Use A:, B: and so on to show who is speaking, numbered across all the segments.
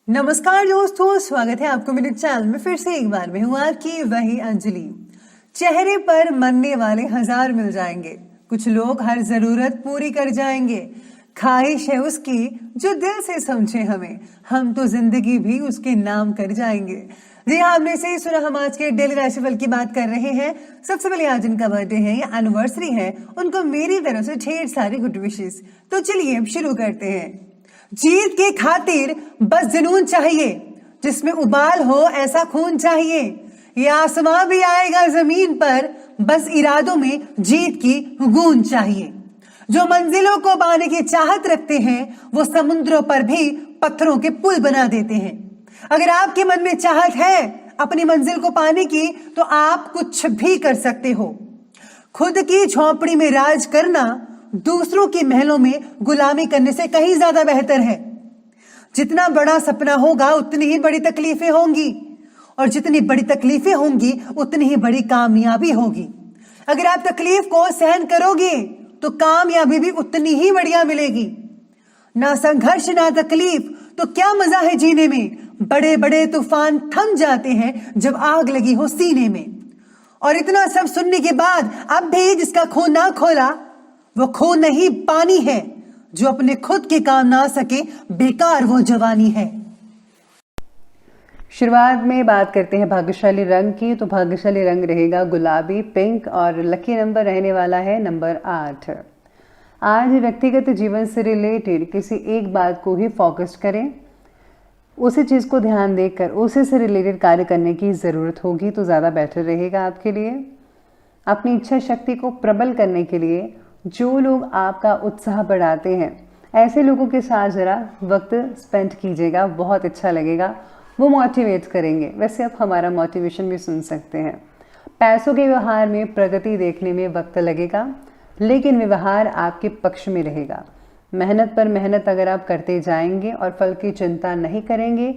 A: नमस्कार दोस्तों, स्वागत है आपको मेरे चैनल में फिर से एक बार। मैं हूँ आपकी वही अंजलि। चेहरे पर मरने वाले 1000 मिल जाएंगे, कुछ लोग हर जरूरत पूरी कर जाएंगे। ख्वाहिश है उसकी जो दिल से समझे हमें, हम तो जिंदगी भी उसके नाम कर जाएंगे। जी हाँ, आपने सही सुना। हम आज के डेली राशिफल की बात कर रहे हैं। सबसे पहले आज जिनका बर्थडे है या एनिवर्सरी है, उनको मेरी तरफ से ढेर सारी गुड विशेस। तो चलिए अब शुरू करते हैं। जीत के खातिर बस जुनून चाहिए, जिसमें उबाल हो ऐसा खून चाहिए। ये आसमां भी आएगा जमीन पर, बस इरादों में जीत की गूंज चाहिए। जो मंजिलों को पाने की चाहत रखते हैं, वो समुद्रों पर भी पत्थरों के पुल बना देते हैं। अगर आपके मन में चाहत है अपनी मंजिल को पाने की, तो आप कुछ भी कर सकते हो। खुद की झोंपड़ी में राज करना दूसरों के महलों में गुलामी करने से कहीं ज्यादा बेहतर है। जितना बड़ा सपना होगा उतनी ही बड़ी तकलीफें होंगी, और जितनी बड़ी तकलीफें होंगी उतनी ही बड़ी कामयाबी होगी। अगर आप तकलीफ को सहन करोगे तो कामयाबी भी उतनी ही बढ़िया मिलेगी। ना संघर्ष ना तकलीफ तो क्या मजा है जीने में। बड़े बड़े तूफान थम जाते हैं जब आग लगी हो सीने में। और इतना सब सुनने के बाद अब भी जिसका खून ना खोला, वो खून नहीं पानी है। जो अपने खुद के काम ना सके, बेकार वो जवानी है।
B: शुरुआत में बात करते हैं भाग्यशाली रंग की। तो भाग्यशाली रंग रहेगा गुलाबी, पिंक, और लकी नंबर रहने वाला है नंबर 8। आज व्यक्तिगत जीवन से रिलेटेड किसी एक बात को ही फोकस करें, उसी चीज़ को ध्यान देकर उसी से रिलेटेड कार्य करने की ज़रूरत होगी, तो ज़्यादा बेटर रहेगा आपके लिए। अपनी इच्छा शक्ति को प्रबल करने के लिए जो लोग आपका उत्साह बढ़ाते हैं, ऐसे लोगों के साथ ज़रा वक्त स्पेंड कीजिएगा, बहुत अच्छा लगेगा। वो मोटिवेट करेंगे। वैसे आप हमारा मोटिवेशन भी सुन सकते हैं। पैसों के व्यवहार में प्रगति देखने में वक्त लगेगा, लेकिन व्यवहार आपके पक्ष में रहेगा। मेहनत पर मेहनत अगर आप करते जाएंगे और फल की चिंता नहीं करेंगे,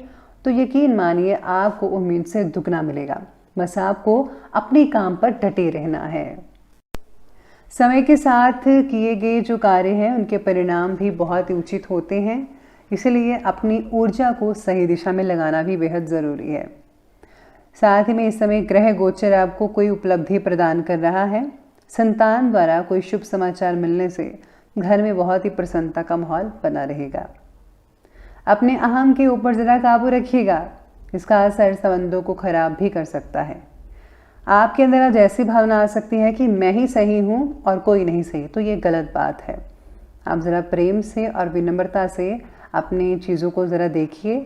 B: तो यकीन मानिए आपको उम्मीद से दुगना मिलेगा। बस आपको अपने काम पर डटे रहना है। समय के साथ किए गए जो कार्य हैं उनके परिणाम भी बहुत ही उचित होते हैं, इसलिए अपनी ऊर्जा को सही दिशा में लगाना भी बेहद ज़रूरी है। साथ ही में इस समय ग्रह गोचर आपको कोई उपलब्धि प्रदान कर रहा है। संतान द्वारा कोई शुभ समाचार मिलने से घर में बहुत ही प्रसन्नता का माहौल बना रहेगा। अपने अहम के ऊपर ज़रा काबू रखिएगा, इसका असर संबंधों को खराब भी कर सकता है। आपके अंदर आज ऐसी भावना आ सकती है कि मैं ही सही हूँ और कोई नहीं सही, तो ये गलत बात है। आप ज़रा प्रेम से और विनम्रता से अपनी चीज़ों को ज़रा देखिए,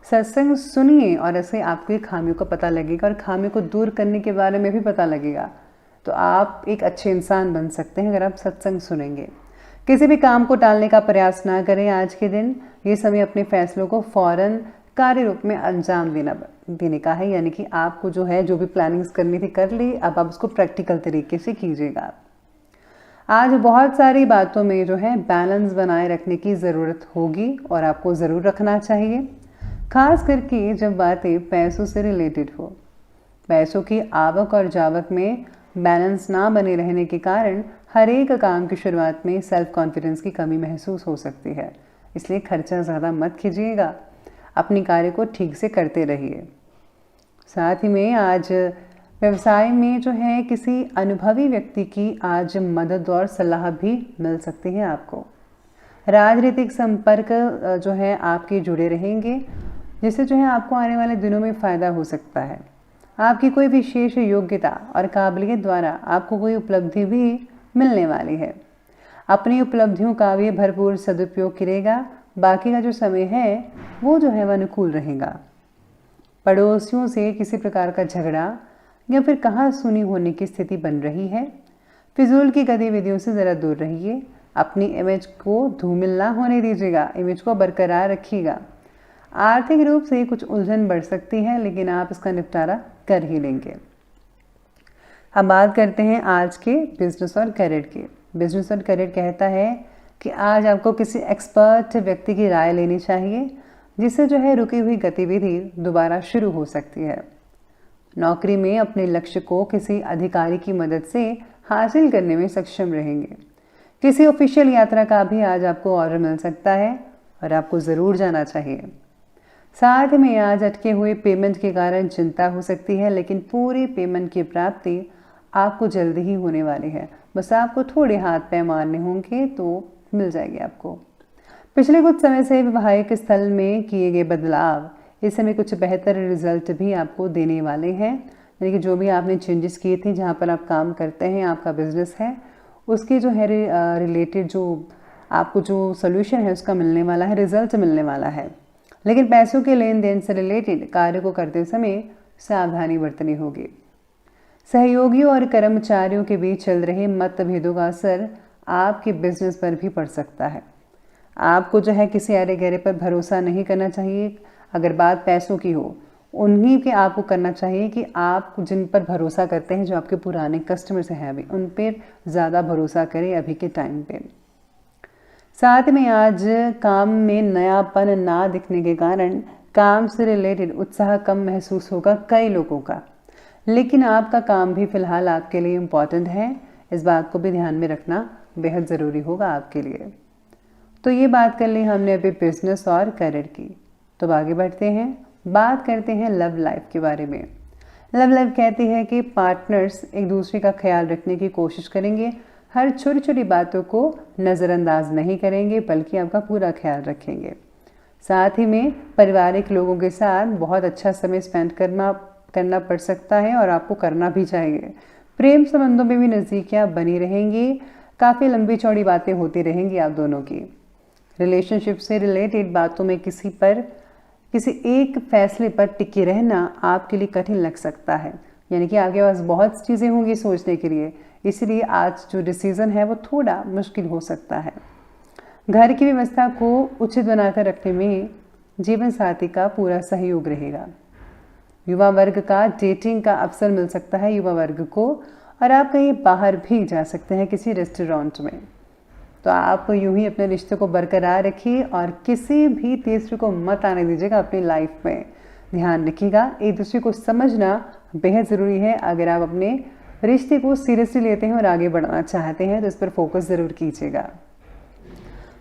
B: सत्संग सुनिए, और ऐसे आपकी खामियों का पता लगेगा और खामियों को दूर करने के बारे में भी पता लगेगा। तो आप एक अच्छे इंसान बन सकते हैं अगर आप सत्संग सुनेंगे। किसी भी काम को टालने का प्रयास ना करें आज के दिन। ये समय अपने फैसलों को फौरन कार्य रूप में अंजाम देने का है, यानी कि आपको जो है जो भी प्लानिंग्स करनी थी कर ली, अब आप उसको प्रैक्टिकल तरीके से कीजिएगा। आज बहुत सारी बातों में जो है बैलेंस बनाए रखने की ज़रूरत होगी और आपको ज़रूर रखना चाहिए, खास करके जब बातें पैसों से रिलेटेड हो। पैसों की आवक और जावक में बैलेंस ना बने रहने के कारण हर एक काम की शुरुआत में सेल्फ कॉन्फिडेंस की कमी महसूस हो सकती है, इसलिए खर्चा ज़्यादा मत कीजिएगा, अपनी कार्य को ठीक से करते रहिए। साथ ही में आज व्यवसाय में जो है किसी अनुभवी व्यक्ति की आज मदद और सलाह भी मिल सकती है आपको। राजनीतिक संपर्क जो है आपके जुड़े रहेंगे, जिससे जो है आपको आने वाले दिनों में फ़ायदा हो सकता है। आपकी कोई विशेष योग्यता और काबिलियत द्वारा आपको कोई उपलब्धि भी मिलने वाली है। अपनी उपलब्धियों का भी भरपूर सदुपयोग करेगा। बाकी का जो समय है वो जो है वह अनुकूल रहेगा। पड़ोसियों से किसी प्रकार का झगड़ा या फिर कहा सुनी होने की स्थिति बन रही है। फिजूल की गतिविधियों से ज़रा दूर रहिए। अपनी इमेज को धूमिल ना होने दीजिएगा, इमेज को बरकरार रखिएगा। आर्थिक रूप से कुछ उलझन बढ़ सकती है, लेकिन आप इसका निपटारा कर ही लेंगे। हम बात करते हैं आज के बिजनेस और करियर की। बिजनेस और करियर कहता है कि आज आपको किसी एक्सपर्ट व्यक्ति की राय लेनी चाहिए, जिससे जो है रुकी हुई गतिविधि दोबारा शुरू हो सकती है। नौकरी में अपने लक्ष्य को किसी अधिकारी की मदद से हासिल करने में सक्षम रहेंगे। किसी ऑफिशियल यात्रा का भी आज आपको ऑर्डर मिल सकता है और आपको ज़रूर जाना चाहिए। साथ में आज अटके हुए पेमेंट के कारण चिंता हो सकती है, लेकिन पूरी पेमेंट की प्राप्ति आपको जल्दी ही होने वाली है। बस आपको थोड़े हाथ पैर मारने होंगे तो मिल जाएगी आपको। पिछले कुछ समय से वैवाहिक स्थल में किए गए बदलाव इस समय कुछ बेहतर रिजल्ट भी आपको देने वाले हैं। यानी कि जो भी आपने चेंजेस किए थे, जहाँ पर आप काम करते हैं, आपका बिजनेस है, उसके जो है रिलेटेड जो आपको जो सोल्यूशन है उसका मिलने वाला है, रिजल्ट मिलने वाला है। लेकिन पैसों के लेन देन से रिलेटेड कार्य को करते समय सावधानी बरतनी होगी। सहयोगियों और कर्मचारियों के बीच चल रहे मतभेदों का असर आपके बिजनेस पर भी पड़ सकता है। आपको जो है किसी अरे गहरे पर भरोसा नहीं करना चाहिए। अगर बात पैसों की हो, उन्हीं के आपको करना चाहिए कि आप जिन पर भरोसा करते हैं, जो आपके पुराने कस्टमर्स हैं अभी, उन पर ज़्यादा भरोसा करें अभी के टाइम पे। साथ में आज काम में नयापन ना दिखने के कारण काम से रिलेटेड उत्साह कम महसूस होगा कई लोगों का, लेकिन आपका काम भी फिलहाल आपके लिए इम्पॉर्टेंट है। इस बात को भी ध्यान में रखना बेहद ज़रूरी होगा आपके लिए। तो ये बात कर ली हमने अभी बिजनेस और करियर की। तो आगे बढ़ते हैं, बात करते हैं लव लाइफ के बारे में। लव लाइफ कहती है कि पार्टनर्स एक दूसरे का ख्याल रखने की कोशिश करेंगे, हर छोटी छोटी बातों को नज़रअंदाज नहीं करेंगे, बल्कि आपका पूरा ख्याल रखेंगे। साथ ही में पारिवारिक लोगों के साथ बहुत अच्छा समय स्पेंड करना पड़ सकता है और आपको करना भी चाहिए। प्रेम संबंधों में भी नज़दीकियाँ बनी रहेंगी, काफ़ी लंबी चौड़ी बातें होती रहेंगी आप दोनों की। रिलेशनशिप से रिलेटेड बातों में किसी एक फैसले पर टिके रहना आपके लिए कठिन लग सकता है। यानी कि आपके पास बहुत चीज़ें होंगी सोचने के लिए, इसलिए आज जो डिसीज़न है वो थोड़ा मुश्किल हो सकता है। घर की व्यवस्था को उचित बनाकर रखने में जीवन साथी का पूरा सहयोग रहेगा। युवा वर्ग का डेटिंग का अवसर मिल सकता है युवा वर्ग को, और आप कहीं बाहर भी जा सकते हैं किसी रेस्टोरेंट में। तो आप यूं ही अपने रिश्ते को बरकरार रखिए और किसी भी तीसरे को मत आने दीजिएगा अपनी लाइफ में। ध्यान रखिएगा, एक दूसरे को समझना बेहद ज़रूरी है। अगर आप अपने रिश्ते को सीरियसली लेते हैं और आगे बढ़ना चाहते हैं तो इस पर फोकस ज़रूर कीजिएगा।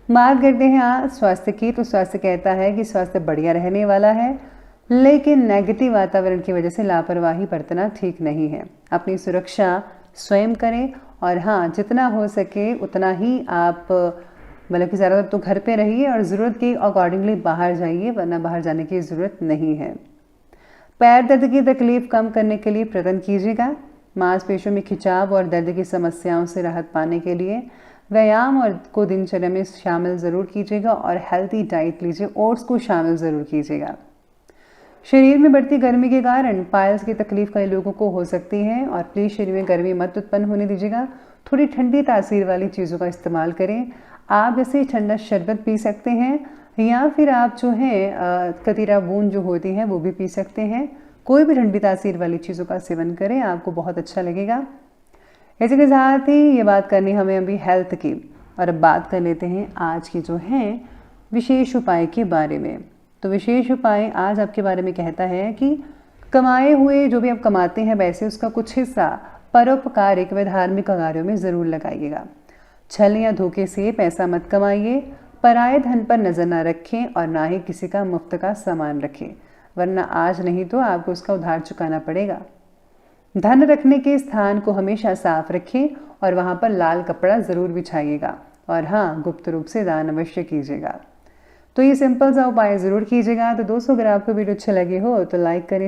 B: बात करते हैं आज स्वास्थ्य की। तो स्वास्थ्य कहता है कि स्वास्थ्य बढ़िया रहने वाला है, लेकिन नेगेटिव वातावरण की वजह से लापरवाही बरतना ठीक नहीं है। अपनी सुरक्षा स्वयं करें और हाँ, जितना हो सके उतना ही आप मतलब कि ज़्यादातर तो घर पे रहिए और ज़रूरत के अकॉर्डिंगली बाहर जाइए, वरना बाहर जाने की ज़रूरत नहीं है। पैर दर्द की तकलीफ कम करने के लिए प्रयत्न कीजिएगा। मांसपेशियों में खिंचाव और दर्द की समस्याओं से राहत पाने के लिए व्यायाम और को दिनचर्या में शामिल ज़रूर कीजिएगा और हेल्थी डाइट लीजिए, ओट्स को शामिल ज़रूर कीजिएगा। शरीर में बढ़ती गर्मी के कारण पाइल्स की तकलीफ कई लोगों को हो सकती है और प्लीज़ शरीर में गर्मी मत उत्पन्न होने दीजिएगा। थोड़ी ठंडी तासीर वाली चीज़ों का इस्तेमाल करें। आप जैसे ठंडा शरबत पी सकते हैं या फिर आप जो है कतीरा बूंद जो होती है वो भी पी सकते हैं। कोई भी ठंडी तासीर वाली चीज़ों का सेवन करें, आपको बहुत अच्छा लगेगा। इसी के साथ ही ये बात करनी हमें अभी हेल्थ की, और अब बात कर लेते हैं आज की जो है विशेष उपाय के बारे में। तो विशेष उपाय आज आपके बारे में कहता है कि कमाए हुए जो भी आप कमाते हैं वैसे उसका कुछ हिस्सा परोपकारिक व धार्मिक कार्यों में ज़रूर लगाइएगा। छल या धोखे से पैसा मत कमाइए। पराये धन पर नज़र ना रखें और ना ही किसी का मुफ्त का सामान रखें, वरना आज नहीं तो आपको उसका उधार चुकाना पड़ेगा। धन रखने के स्थान को हमेशा साफ रखें और वहाँ पर लाल कपड़ा ज़रूर बिछाइएगा। और हाँ, गुप्त रूप से दान अवश्य कीजिएगा। तो ये सिंपल सा उपाय ज़रूर कीजिएगा। तो दोस्तों, अगर आपको वीडियो अच्छे लगे हो तो लाइक करें,